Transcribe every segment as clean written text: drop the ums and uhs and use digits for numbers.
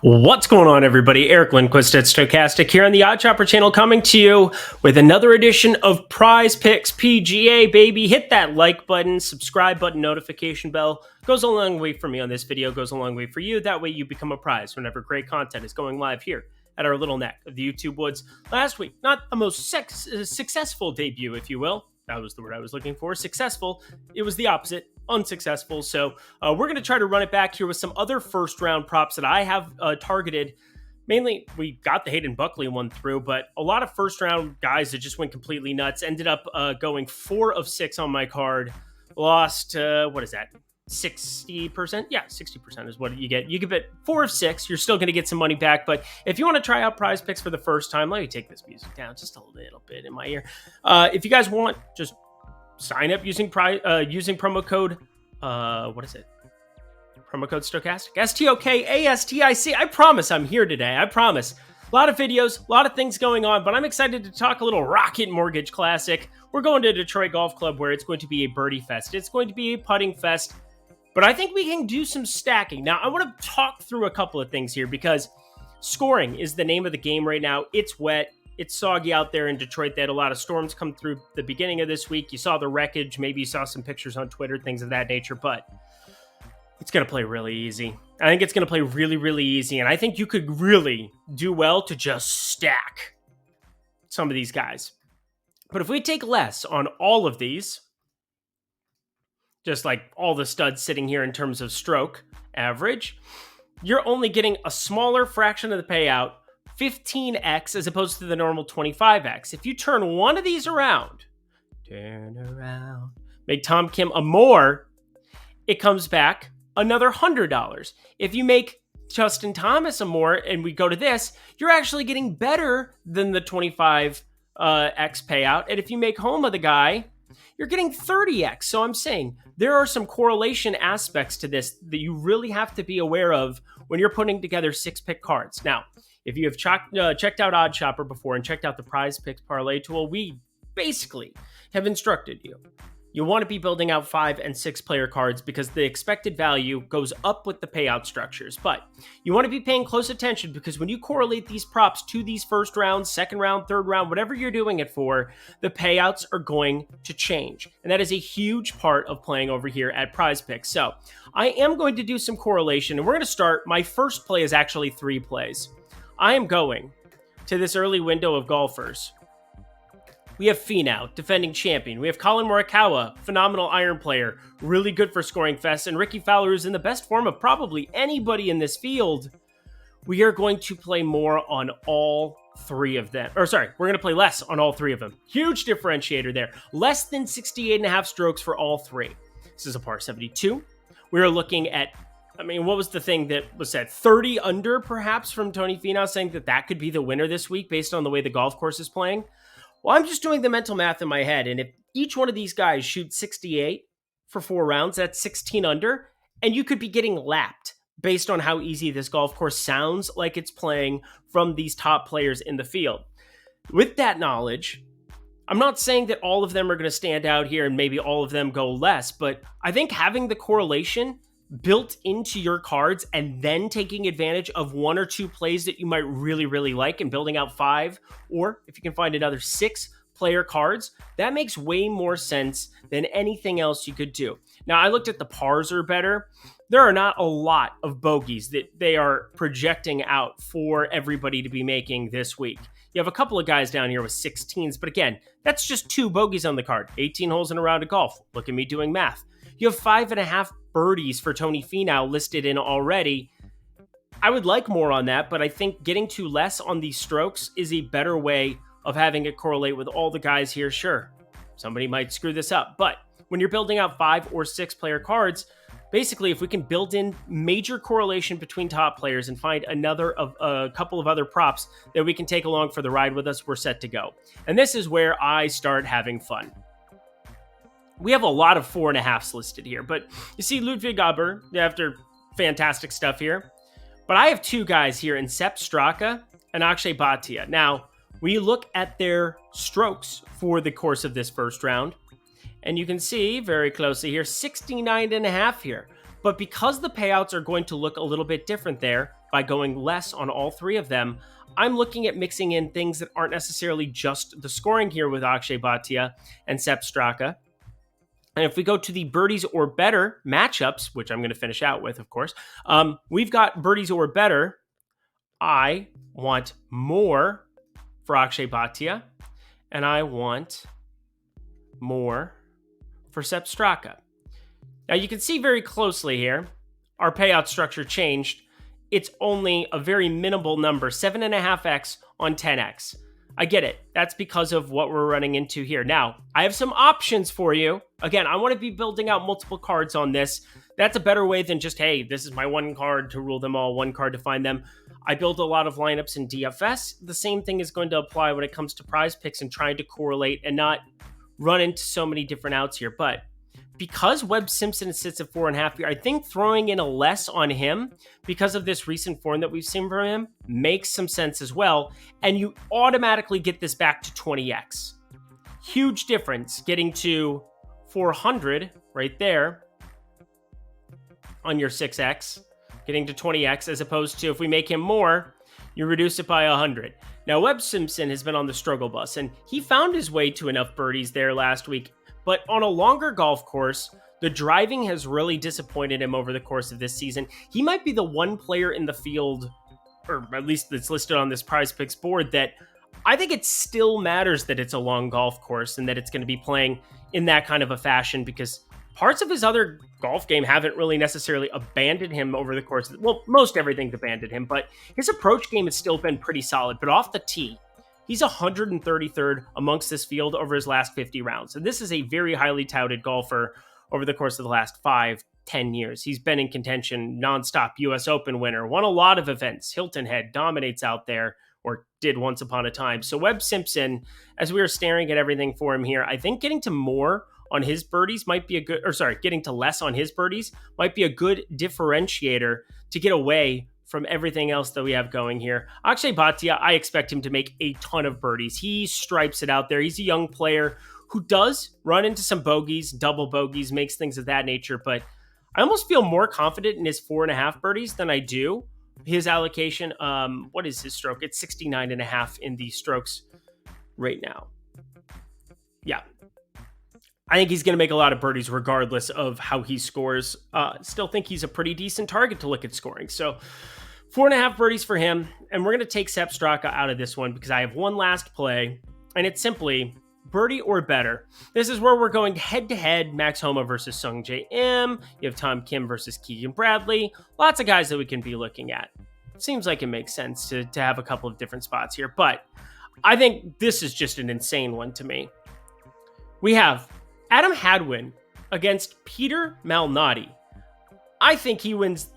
What's going on, everybody? Eric Lindquist at Stochastic here on the Odd Chopper channel, coming to you with another edition of Prize Picks PGA, baby. Hit that like button, subscribe button, notification bell. Goes a long way for me on this video, goes a long way for you. That way you become a prize whenever great content is going live here at our little neck of the YouTube woods. Last week, not the most successful debut, if you will. That was the word I was looking for. Successful. It was the opposite. Unsuccessful. So we're going to try to run it back here with some other first round props that I have targeted. Mainly, we got the Hayden Buckley one through, but a lot of first round guys that just went completely nuts. Ended up going 4 of 6 on my card. Lost, what is that? 60%? Yeah, 60% is what you get. You give it 4 of 6. You're still going to get some money back. But if you want to try out Prize Picks for the first time, let me take this music down just a little bit in my ear. If you guys want, just sign up using promo code, what is it? Promo code Stochastic, STOKASTIC. I promise I'm here today. I promise. A lot of videos, a lot of things going on, but I'm excited to talk a little Rocket Mortgage Classic. We're going to Detroit Golf Club where it's going to be a birdie fest. It's going to be a putting fest, but I think we can do some stacking. Now, I want to talk through a couple of things here because scoring is the name of the game right now. It's wet. It's soggy out there in Detroit. They had a lot of storms come through the beginning of this week. You saw the wreckage. Maybe you saw some pictures on Twitter, things of that nature, but it's going to play really easy. I think it's going to play really, really easy, and I think you could really do well to just stack some of these guys. But if we take less on all of these, just like all the studs sitting here in terms of stroke average, you're only getting a smaller fraction of the payout, 15x as opposed to the normal 25x. If you turn one of these around, make Tom Kim a more, it comes back another $100. If you make Justin Thomas a more, and we go to this, you're actually getting better than the 25x payout. And if you make Homa the guy, you're getting 30x. So I'm saying there are some correlation aspects to this that you really have to be aware of when you're putting together 6-pick cards. Now, if you have checked out Odd Chopper before and checked out the Prize Picks parlay tool, we basically have instructed you. You want to be building out 5 and 6 player cards because the expected value goes up with the payout structures. But you want to be paying close attention because when you correlate these props to these first round, second round, third round, whatever you're doing it for, the payouts are going to change. And that is a huge part of playing over here at Prize Picks. So I am going to do some correlation, and we're going to start. My first play is actually 3 plays. I am going to this early window of golfers. We have Finau, defending champion. We have Colin Morikawa, phenomenal iron player, really good for scoring fest, and Ricky Fowler is in the best form of probably anybody in this field. We are going to play more on all 3 of them. Or sorry, we're going to play less on all 3 of them. Huge differentiator there. Less than 68.5 strokes for all 3. This is a par 72. We are looking at, what was the thing that was said? 30 under, perhaps, from Tony Finau, saying that could be the winner this week based on the way the golf course is playing. Well, I'm just doing the mental math in my head, and if each one of these guys shoots 68 for 4 rounds, that's 16 under, and you could be getting lapped based on how easy this golf course sounds like it's playing from these top players in the field. With that knowledge, I'm not saying that all of them are going to stand out here and maybe all of them go less, but I think having the correlation built into your cards and then taking advantage of 1 or 2 plays that you might really, really like and building out 5, or if you can find another 6 player cards, that makes way more sense than anything else you could do. Now, I looked at the pars are better. There are not a lot of bogeys that they are projecting out for everybody to be making this week. You have a couple of guys down here with 16s, but again, that's just 2 bogeys on the card. 18 holes in a round of golf. Look at me doing math. You have 5.5 birdies for Tony Finau listed in already. I would like more on that, but I think getting to less on these strokes is a better way of having it correlate with all the guys here. Sure, somebody might screw this up, but when you're building out 5 or 6 player cards, basically, if we can build in major correlation between top players and find a couple of other props that we can take along for the ride with us, we're set to go. And this is where I start having fun. We have a lot of 4.5s listed here, but you see Ludwig Aber, after fantastic stuff here. But I have 2 guys here in Sepp Straka and Akshay Bhatia. Now, we look at their strokes for the course of this first round, and you can see very closely here, 69.5 here. But because the payouts are going to look a little bit different there by going less on all three of them, I'm looking at mixing in things that aren't necessarily just the scoring here with Akshay Bhatia and Sepp Straka. And if we go to the birdies or better matchups, which I'm going to finish out with, of course, we've got birdies or better. I want more for Akshay Bhatia, and I want more for Sepp Straka. Now you can see very closely here, our payout structure changed. It's only a very minimal number, 7.5x on 10x. I get it. That's because of what we're running into here. Now, I have some options for you. Again, I want to be building out multiple cards on this. That's a better way than just, hey, this is my one card to rule them all, one card to find them. I build a lot of lineups in DFS. The same thing is going to apply when it comes to prize picks and trying to correlate and not run into so many different outs here. But because Webb Simpson sits at 4.5 here, I think throwing in a less on him because of this recent form that we've seen from him makes some sense as well. And you automatically get this back to 20x. Huge difference getting to 400 right there on your 6x, getting to 20x, as opposed to if we make him more, you reduce it by 100. Now, Webb Simpson has been on the struggle bus, and he found his way to enough birdies there last week. But on a longer golf course, the driving has really disappointed him over the course of this season. He might be the one player in the field, or at least that's listed on this PrizePicks board, that I think it still matters that it's a long golf course and that it's going to be playing in that kind of a fashion, because parts of his other golf game haven't really necessarily abandoned him over the course of, well, most everything's abandoned him, but his approach game has still been pretty solid. But off the tee, he's 133rd amongst this field over his last 50 rounds. And this is a very highly touted golfer over the course of the last 5-10 years. He's been in contention nonstop, US Open winner, won a lot of events. Hilton Head dominates out there, or did once upon a time. So Webb Simpson, as we were staring at everything for him here, I think getting to more on his birdies might be a good, getting to less on his birdies might be a good differentiator to get away from everything else that we have going here. Akshay Bhatia, I expect him to make a ton of birdies. He stripes it out there. He's a young player who does run into some bogeys, double bogeys, makes things of that nature, but I almost feel more confident in his 4.5 birdies than I do his allocation. What is his stroke? It's 69.5 in the strokes right now. Yeah. I think he's going to make a lot of birdies regardless of how he scores. Still think he's a pretty decent target to look at scoring. So 4.5 birdies for him. And we're going to take Sepp Straka out of this one because I have one last play, and it's simply birdie or better. This is where we're going head-to-head, Max Homa versus Sung J M. You have Tom Kim versus Keegan Bradley. Lots of guys that we can be looking at. Seems like it makes sense to have a couple of different spots here, but I think this is just an insane one to me. We have Adam Hadwin against Peter Malnati. I think he wins.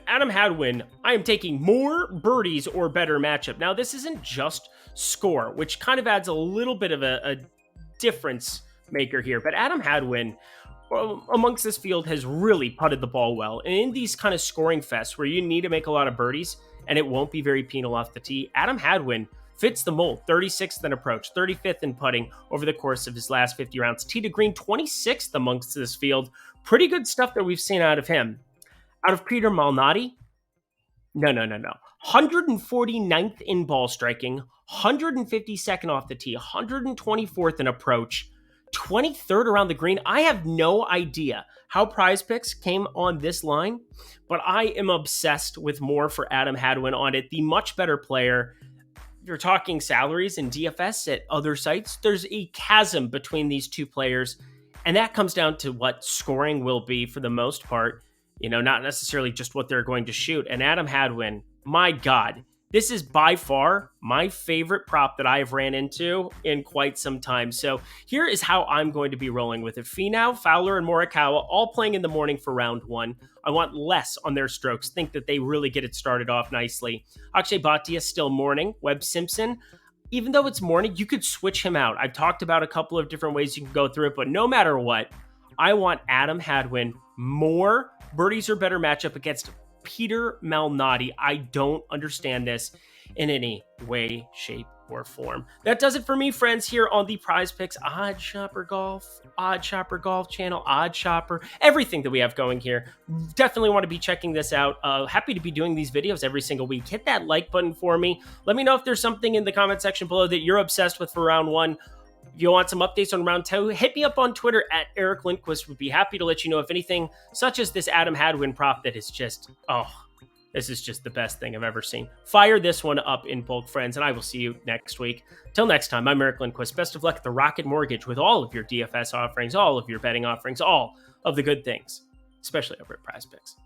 Adam Hadwin, I am taking more birdies or better matchup. Now, this isn't just score, which kind of adds a little bit of a difference maker here. But Adam Hadwin, amongst this field, has really putted the ball well. And in these kind of scoring fests where you need to make a lot of birdies and it won't be very penal off the tee, Adam Hadwin fits the mold. 36th in approach, 35th in putting over the course of his last 50 rounds. Tee to green, 26th amongst this field. Pretty good stuff that we've seen out of him. Out of Peter Malnati, no. 149th in ball striking, 152nd off the tee, 124th in approach, 23rd around the green. I have no idea how PrizePicks came on this line, but I am obsessed with more for Adam Hadwin on it. The much better player. You're talking salaries and DFS at other sites. There's a chasm between these two players, and that comes down to what scoring will be for the most part. Not necessarily just what they're going to shoot. And Adam Hadwin, my God, this is by far my favorite prop that I have ran into in quite some time. So here is how I'm going to be rolling with it. Finau, Fowler, and Morikawa all playing in the morning for round one. I want less on their strokes. Think that they really get it started off nicely. Akshay Bhatia still morning. Webb Simpson, even though it's morning, you could switch him out. I've talked about a couple of different ways you can go through it, but no matter what, I want Adam Hadwin more birdies or better matchup against Peter Malnati. I don't understand this in any way, shape, or form. That does it for me, friends, here on the PrizePicks Odd Shopper Golf channel, Odd Shopper, everything that we have going here. Definitely want to be checking this out. Happy to be doing these videos every single week. Hit that like button for me. Let me know if there's something in the comment section below that you're obsessed with for round 1. If you want some updates on round 2, hit me up on Twitter at Eric Lindquist. Would be happy to let you know if anything, such as this Adam Hadwin prop that is just, this is just the best thing I've ever seen. Fire this one up in bulk, friends, and I will see you next week. Till next time, I'm Eric Lindquist. Best of luck at the Rocket Mortgage with all of your DFS offerings, all of your betting offerings, all of the good things, especially over at PrizePicks.